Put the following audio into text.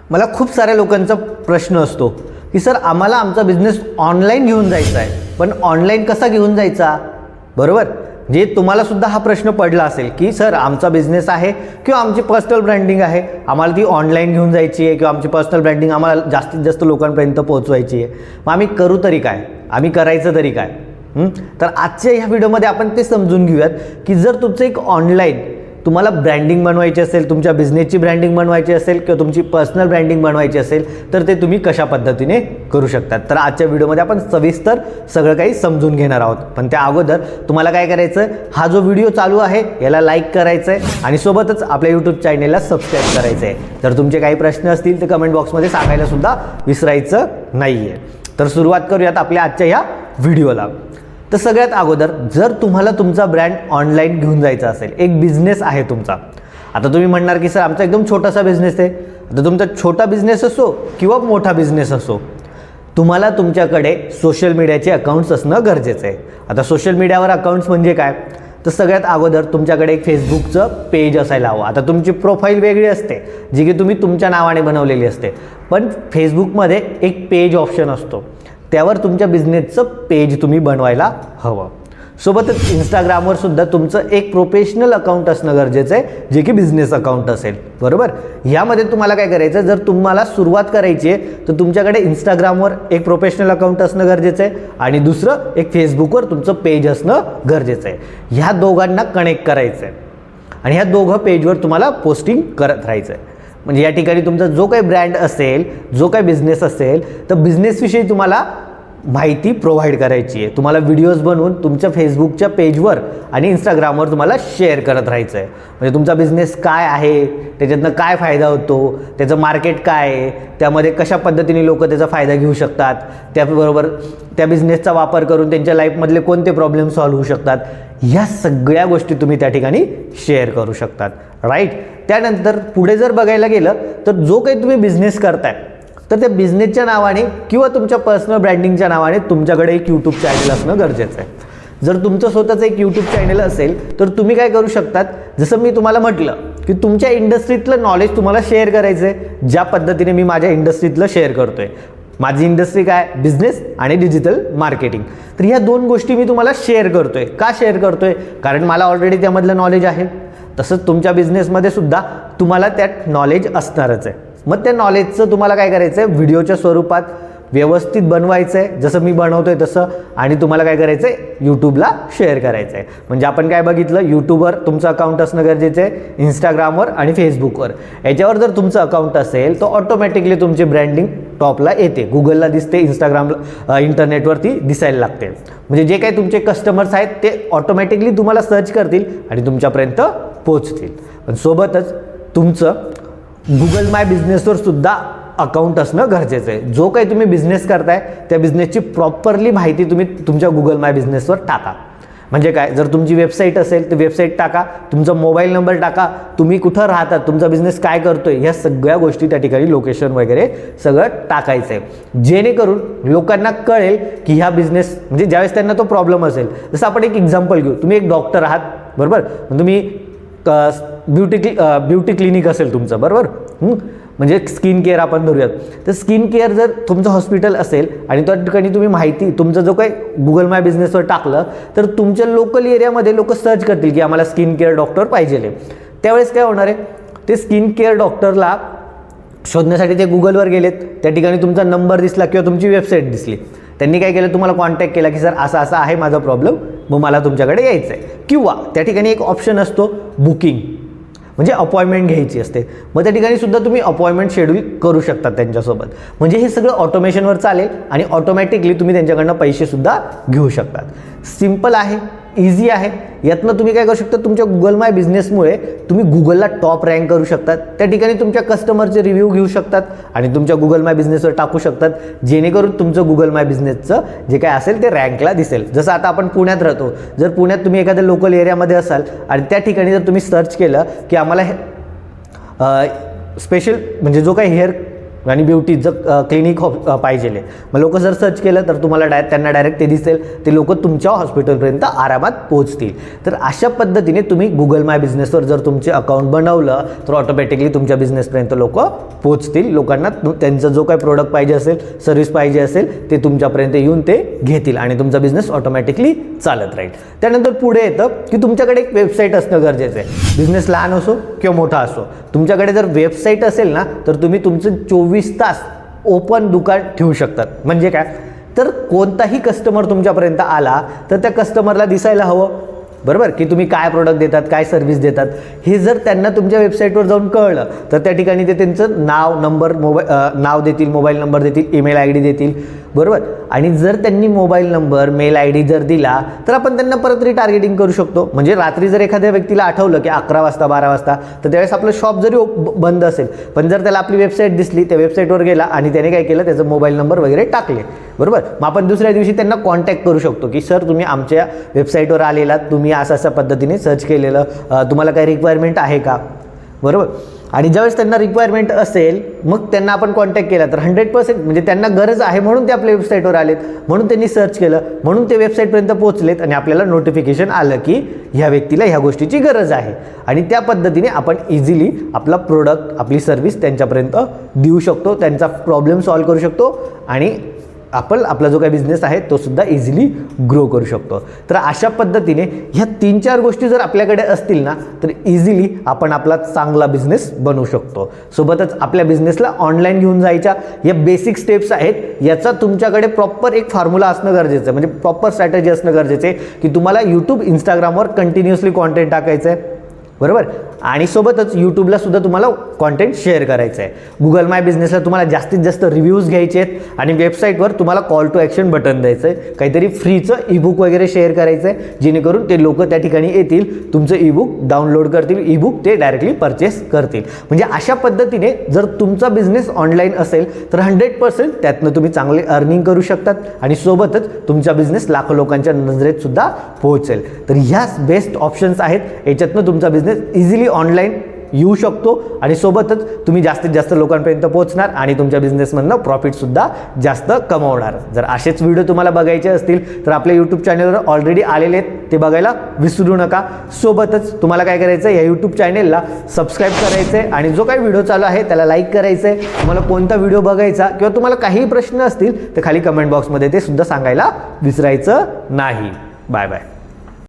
मला खूप साऱ्या लोकांचा प्रश्न असतो की सर आम्हाला आमचा बिझनेस ऑनलाईन घेऊन जायचा आहे, पण ऑनलाईन कसा घेऊन जायचा, बरोबर. जे तुम्हाला सुद्धा हा प्रश्न पडला असेल की सर आमचा बिझनेस आहे किंवा आमची पर्सनल ब्रँडिंग आहे, आम्हाला ती ऑनलाईन घेऊन जायची आहे किंवा आमची पर्सनल ब्रँडिंग आम्हाला जास्तीत जास्त लोकांपर्यंत पोहोचवायची आहे, मग आम्ही करू तरी काय, आम्ही करायचं तरी काय. तर आजच्या ह्या व्हिडिओमध्ये आपण ते समजून घेऊयात की जर तुमचं एक ऑनलाईन तुम्हाला ब्रँडिंग बनवायची असेल, तुमच्या बिझनेसची ब्रँडिंग बनवायची असेल किंवा तुमची पर्सनल ब्रँडिंग बनवायची असेल तर ते तुम्ही कशा पद्धतीने करू शकतात. तर आजच्या व्हिडिओमध्ये आपण सविस्तर सगळं काही समजून घेणार आहोत. पण त्या अगोदर तुम्हाला काय करायचं, हा जो व्हिडिओ चालू आहे याला लाईक करायचं आहे आणि सोबतच आपल्या यूट्यूब चॅनेलला सबस्क्राईब करायचं आहे. जर तुमचे काही प्रश्न असतील तर कमेंट बॉक्समध्ये सांगायला सुद्धा विसरायचं नाही आहे. तर सुरुवात करूयात आपल्या आजच्या ह्या व्हिडिओला. तर सगळ्यात अगोदर जर तुम्हाला तुमचा ब्रँड ऑनलाईन घेऊन जायचा असेल, एक बिझनेस आहे तुमचा. आता तुम्ही म्हणणार की सर आमचा एकदम छोटासा बिझनेस आहे. आता तुमचा छोटा बिझनेस असो किंवा मोठा बिझनेस असो, तुम्हाला तुमच्याकडे सोशल मीडियाचे अकाउंट्स असणं गरजेचं आहे. आता सोशल मीडियावर अकाउंट्स म्हणजे काय, तर सगळ्यात अगोदर तुमच्याकडे एक फेसबुकचं पेज असायला हवं. आता तुमची प्रोफाईल वेगळी असते जी की तुम्ही तुमच्या नावाने बनवलेली असते, पण फेसबुकमध्ये एक पेज ऑप्शन असतो, त्यावर तुमच्या बिझनेसचं पेज तुम्ही बनवायला हवं. सोबतच इंस्टाग्रामवर सुद्धा तुमचं एक प्रोफेशनल अकाउंट असणं गरजेचं आहे, जे की बिझनेस अकाउंट असेल, बरोबर. यामध्ये तुम्हाला काय करायचं, जर तुम्हाला सुरुवात करायची आहे तर तुमच्याकडे इंस्टाग्रामवर एक प्रोफेशनल अकाउंट असणं गरजेचं आहे आणि दुसरं एक फेसबुकवर तुमचं पेज असणं गरजेचं आहे. ह्या दोघांना कनेक्ट करायचं आहे आणि ह्या दोघं पेजवर तुम्हाला पोस्टिंग करत राहायचं आहे. म्हणजे या ठिकाणी तुमचा जो काही ब्रँड असेल, जो काही बिझनेस असेल, तर बिझनेसविषयी तुम्हाला माहिती प्रोव्हाइड करायची आहे. तुम्हाला व्हिडिओज बनवून तुमच्या फेसबुकच्या पेजवर आणि इंस्टाग्रामवर तुम्हाला शेअर करत राहायचं आहे. म्हणजे तुमचा बिझनेस काय आहे, त्याच्यातनं काय फायदा होतो, त्याचं मार्केट काय आहे, त्यामध्ये कशा पद्धतीने लोक त्याचा फायदा घेऊ शकतात, त्याबरोबर त्या बिझनेसचा वापर करून त्यांच्या लाईफमधले कोणते प्रॉब्लेम सॉल्व्ह होऊ शकतात, ह्या सगळ्या गोष्टी तुम्ही त्या ठिकाणी शेअर करू शकतात, राईट. त्यानंतर पुढे जर बघायला गेलं तर जो काही तुम्ही बिझनेस करताय तर त्या बिझनेसच्या नावाने किंवा तुमच्या पर्सनल ब्रँडिंगच्या नावाने तुमच्याकडे एक यूट्यूब चॅनल असणं गरजेचं आहे. जर तुमचं स्वतःचं एक यूट्यूब चॅनल असेल तर तुम्ही काय करू शकतात, जसं मी तुम्हाला म्हटलं की तुमच्या इंडस्ट्रीतलं नॉलेज तुम्हाला शेअर करायचं आहे, ज्या पद्धतीने मी माझ्या इंडस्ट्रीतलं शेअर करतोय. माझी इंडस्ट्री काय, बिझनेस आणि डिजिटल मार्केटिंग. तर ह्या दोन गोष्टी मी तुम्हाला शेअर करतोय. का शेअर करतोय, कारण मला ऑलरेडी त्यामधलं नॉलेज आहे. तसंच तुमच्या बिझनेसमध्ये सुद्धा तुम्हाला त्यात नॉलेज असणारच आहे. मग त्या नॉलेजचं तुम्हाला काय करायचं आहे, व्हिडिओच्या स्वरूपात व्यवस्थित बनवायचं आहे, जसं मी बनवतोय तसं, आणि तुम्हाला काय करायचं आहे, यूट्यूबला शेअर करायचं आहे. म्हणजे आपण काय बघितलं, यूट्यूबवर तुमचं अकाउंट असणं गरजेचं आहे, इंस्टाग्रामवर आणि फेसबुकवर. याच्यावर जर तुमचं अकाउंट असेल तर ऑटोमॅटिकली तुमची ब्रँडिंग टॉपला येते, गुगलला दिसते, इंस्टाग्रामला इंटरनेटवरती दिसायला लागते. म्हणजे जे काही तुमचे कस्टमर्स आहेत ते ऑटोमॅटिकली तुम्हाला सर्च करतील आणि तुमच्यापर्यंत पोहोचतील. पण सोबतच तुमचं गुगल माय बिझनेसवर सुद्धा अकाउंट असणं गरजेचं आहे. जो काही तुम्ही बिझनेस करताय त्या बिझनेसची प्रॉपरली माहिती तुम्ही तुमच्या गुगल माय बिझनेसवर टाका. म्हणजे काय, जर तुमची वेबसाईट असेल तर वेबसाईट टाका, तुमचा मोबाईल नंबर टाका, तुम्ही कुठं राहतात, तुमचा बिझनेस काय करतोय, ह्या सगळ्या गोष्टी त्या ठिकाणी लोकेशन वगैरे सगळं टाकायचं आहे. जेणेकरून लोकांना कळेल की ह्या बिझनेस, म्हणजे ज्यावेळेस त्यांना तो प्रॉब्लेम असेल. जसं आपण एक एक्झाम्पल घेऊ, तुम्ही एक डॉक्टर आहात, बरोबर. तुम्ही ब्युटी क्लिनिक असेल तुमचं, बरोबर. म्हणजे स्किन केअर आपण धरूयात. तर स्किन केअर जर तुमचं हॉस्पिटल असेल आणि त्या ठिकाणी तुम्ही माहिती तुमचं जो काही गुगल माय बिझनेसवर टाकलं तर तुमच्या लोकल एरियामध्ये लोक सर्च करतील की आम्हाला स्किन केअर डॉक्टर पाहिजे. त्यावेळेस काय होणार आहे, ते स्किन केअर डॉक्टरला शोधण्यासाठी ते गुगलवर गेलेत, त्या ठिकाणी तुमचा नंबर दिसला किंवा तुमची वेबसाईट दिसली. त्यांनी काय केलं, तुम्हाला कॉन्टॅक्ट केला की सर असा असा आहे माझा प्रॉब्लेम, मग मला तुमच्याकडे यायचं आहे. किंवा त्या ठिकाणी एक ऑप्शन असतो बुकिंग, म्हणजे अपॉइंटमेंट घ्यायची असते. मग त्या ठिकाणी सुद्धा तुम्ही अपॉइंटमेंट शेड्यूल करू शकता त्यांच्यासोबत. म्हणजे हे सगळं ऑटोमेशनवर चालेल आणि ऑटोमॅटिकली तुम्ही त्यांच्याकडनं पैसेसुद्धा घेऊ शकतात. सिम्पल आहे, इझी आहे. यातनं तुम्ही काय करू शकता, तुमच्या गुगल माय बिझनेसमुळे तुम्ही गुगलला टॉप रँक करू शकतात. त्या ठिकाणी तुमच्या कस्टमरचे रिव्ह्यू घेऊ शकतात आणि तुमच्या गुगल माय बिझनेसवर टाकू शकतात, जेणेकरून तुमचं गुगल माय बिझनेसचं जे काय असेल ते रँकला दिसेल. जसं आता आपण पुण्यात राहतो, जर पुण्यात तुम्ही एखाद्या लोकल एरियामध्ये असाल आणि त्या ठिकाणी जर तुम्ही सर्च केलं की आम्हाला स्पेशल, म्हणजे जो काही हेअर आणि ब्युटीचं क्लिनिक पाहिजे. मग लोक जर सर्च केलं तर तुम्हाला त्यांना डायरेक्ट ते दिसेल, ते लोक तुमच्या हॉस्पिटलपर्यंत आरामात पोहोचतील. तर अशा पद्धतीने तुम्ही गुगल माय बिझनेसवर जर तुमचे अकाउंट बनवलं तर ऑटोमॅटिकली तुमच्या बिझनेसपर्यंत लोक पोहोचतील. लोकांना त्यांचं जो काही प्रोडक्ट पाहिजे असेल, सर्व्हिस पाहिजे असेल ते तुमच्यापर्यंत येऊन ते घेतील आणि तुमचा बिझनेस ऑटोमॅटिकली चालत राहील. त्यानंतर पुढे येतं की तुमच्याकडे एक वेबसाईट असणं गरजेचं आहे. बिझनेस लहान असो किंवा मोठा असो, तुमच्याकडे जर वेबसाईट असेल ना तर तुम्ही तुमचं 24 तास ओपन दुकान ठेवू शकतात. म्हणजे काय, तर कोणताही कस्टमर तुमच्यापर्यंत आला तर त्या कस्टमरला दिसायला हवं, बरोबर, की तुम्ही काय प्रोडक्ट देतात, काय सर्व्हिस देतात. हे जर त्यांना तुमच्या वेबसाईटवर जाऊन कळलं तर त्या ठिकाणी ते त्यांचं नाव, नंबर, नाव देतील, मोबाईल नंबर देतील, ईमेल ID देतील, बरोबर. आणि जर त्यांनी मोबाईल नंबर, मेल ID जर दिला तर आपण त्यांना परत रिटार्गेटिंग करू शकतो. म्हणजे रात्री जर एखाद्या व्यक्तीला आठवलं की 11 वाजता 12 वाजता, तर त्यावेळेस आपलं शॉप जरी बंद असेल पण जर त्याला आपली वेबसाईट दिसली, त्या वेबसाईटवर गेला आणि त्याने काय केलं, त्याचा मोबाईल नंबर वगैरे टाकले, बरोबर. मग आपण दुसऱ्या दिवशी त्यांना कॉन्टॅक्ट करू शकतो की सर तुम्ही आमच्या वेबसाईटवर आलेला, तुम्ही अशा पद्धतीने सर्च केलेलं, तुम्हाला काही रिक्वायरमेंट आहे का, बरोबर. आणि ज्यावेळेस त्यांना रिक्वायरमेंट असेल मग त्यांना आपण कॉन्टॅक्ट केला तर 100% म्हणजे त्यांना गरज आहे म्हणून ते आपल्या वेबसाईटवर आलेत, म्हणून त्यांनी सर्च केलं, म्हणून ते वेबसाईटपर्यंत पोहोचलेत आणि आपल्याला नोटिफिकेशन आलं की ह्या व्यक्तीला ह्या गोष्टीची गरज आहे. आणि त्या पद्धतीने आपण इझिली आपला प्रोडक्ट, आपली सर्व्हिस त्यांच्यापर्यंत देऊ शकतो, त्यांचा प्रॉब्लेम सॉल्व्ह करू शकतो आणि आपण आपला जो काही बिझनेस आहे तो सुद्धा इझिली ग्रो करू शकतो. तर अशा पद्धतीने ह्या 3-4 गोष्टी जर आपल्याकडे असतील ना तर इझिली आपण आपला चांगला बिझनेस बनवू शकतो. सोबतच आपल्या बिझनेसला ऑनलाईन घेऊन जायच्या या बेसिक स्टेप्स आहेत, याचा तुमच्याकडे प्रॉपर एक फॉर्म्युला असणं गरजेचं आहे. म्हणजे प्रॉपर स्ट्रॅटेजी असणं गरजेचं आहे की तुम्हाला यूट्यूब, इंस्टाग्रामवर कंटिन्युअसली कॉन्टेंट टाकायचं आहे, बरोबर. आणि सोबतच यूट्यूबला सुद्धा तुम्हाला कॉन्टेंट शेअर करायचं आहे. गुगल माय बिझनेसला तुम्हाला जास्तीत जास्त रिव्ह्यूज घ्यायचे आहेत आणि वेबसाईटवर तुम्हाला कॉल टू ॲक्शन बटन द्यायचं आहे. काहीतरी फ्रीचं ईबुक वगैरे शेअर करायचं आहे जेणेकरून ते लोक त्या ठिकाणी येतील, तुमचं ईबुक डाउनलोड करतील, ईबुक ते डायरेक्टली परचेस करतील. म्हणजे अशा पद्धतीने जर तुमचा बिझनेस ऑनलाईन असेल तर 100% त्यातनं तुम्ही चांगले अर्निंग करू शकतात आणि सोबतच तुमचा बिझनेस लाखो लोकांच्या नजरेत सुद्धा पोहोचेल. तर ह्याच बेस्ट ऑप्शन्स आहेत, याच्यातनं तुमचा बिझनेस इझिली ऑनलाईन येऊ शकतो आणि सोबतच तुम्ही जास्तीत जास्त लोकांपर्यंत पोहोचणार आणि तुमच्या बिझनेसमधनं प्रॉफिटसुद्धा जास्त कमवणार. जर असेच व्हिडिओ तुम्हाला बघायचे असतील तर आपल्या यूट्यूब चॅनलवर ऑलरेडी आलेले आहेत, ते बघायला विसरू नका. सोबतच तुम्हाला काय करायचं आहे, या यूट्यूब चॅनलला सबस्क्राईब करायचं आहे आणि जो काही व्हिडिओ चालू आहे त्याला लाईक करायचं आहे. तुम्हाला कोणता व्हिडिओ बघायचा किंवा तुम्हाला काही प्रश्न असतील तर खाली कमेंट बॉक्समध्ये ते सुद्धा सांगायला विसरायचं नाही. Bye bye.